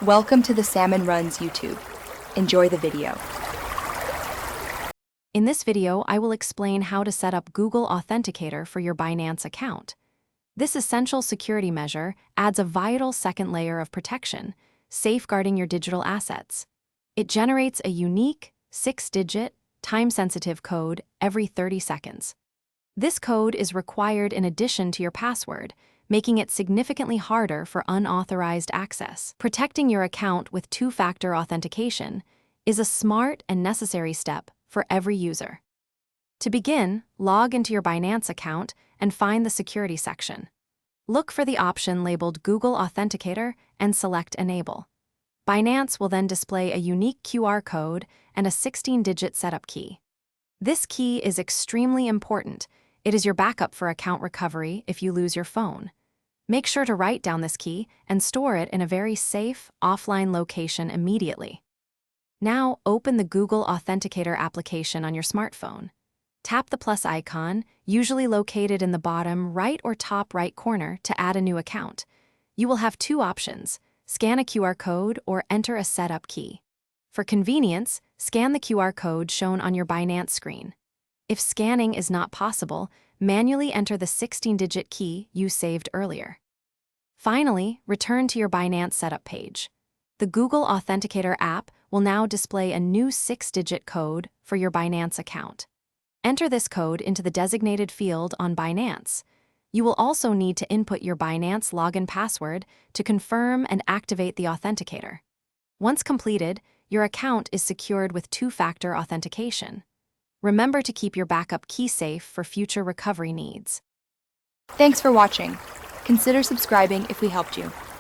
Welcome to the Salmon Runs YouTube. Enjoy the video. In this video, I will explain how to set up Google Authenticator for your Binance account. This essential security measure adds a vital second layer of protection, safeguarding your digital assets. It generates a unique, 6-digit, time-sensitive code every 30 seconds. This code is required in addition to your password, making it significantly harder for unauthorized access. Protecting your account with two-factor authentication is a smart and necessary step for every user. To begin, log into your Binance account and find the security section. Look for the option labeled Google Authenticator and select Enable. Binance will then display a unique QR code and a 16-digit setup key. This key is extremely important. It is your backup for account recovery if you lose your phone. Make sure to write down this key and store it in a very safe, offline location immediately. Now, open the Google Authenticator application on your smartphone. Tap the plus icon, usually located in the bottom right or top right corner, to add a new account. You will have two options: scan a QR code or enter a setup key. For convenience, scan the QR code shown on your Binance screen. If scanning is not possible, manually enter the 16-digit key you saved earlier. Finally, return to your Binance setup page. The Google Authenticator app will now display a new 6-digit code for your Binance account. Enter this code into the designated field on Binance. You will also need to input your Binance login password to confirm and activate the authenticator. Once completed, your account is secured with two-factor authentication. Remember to keep your backup key safe for future recovery needs. Thanks for watching. Consider subscribing if we helped you.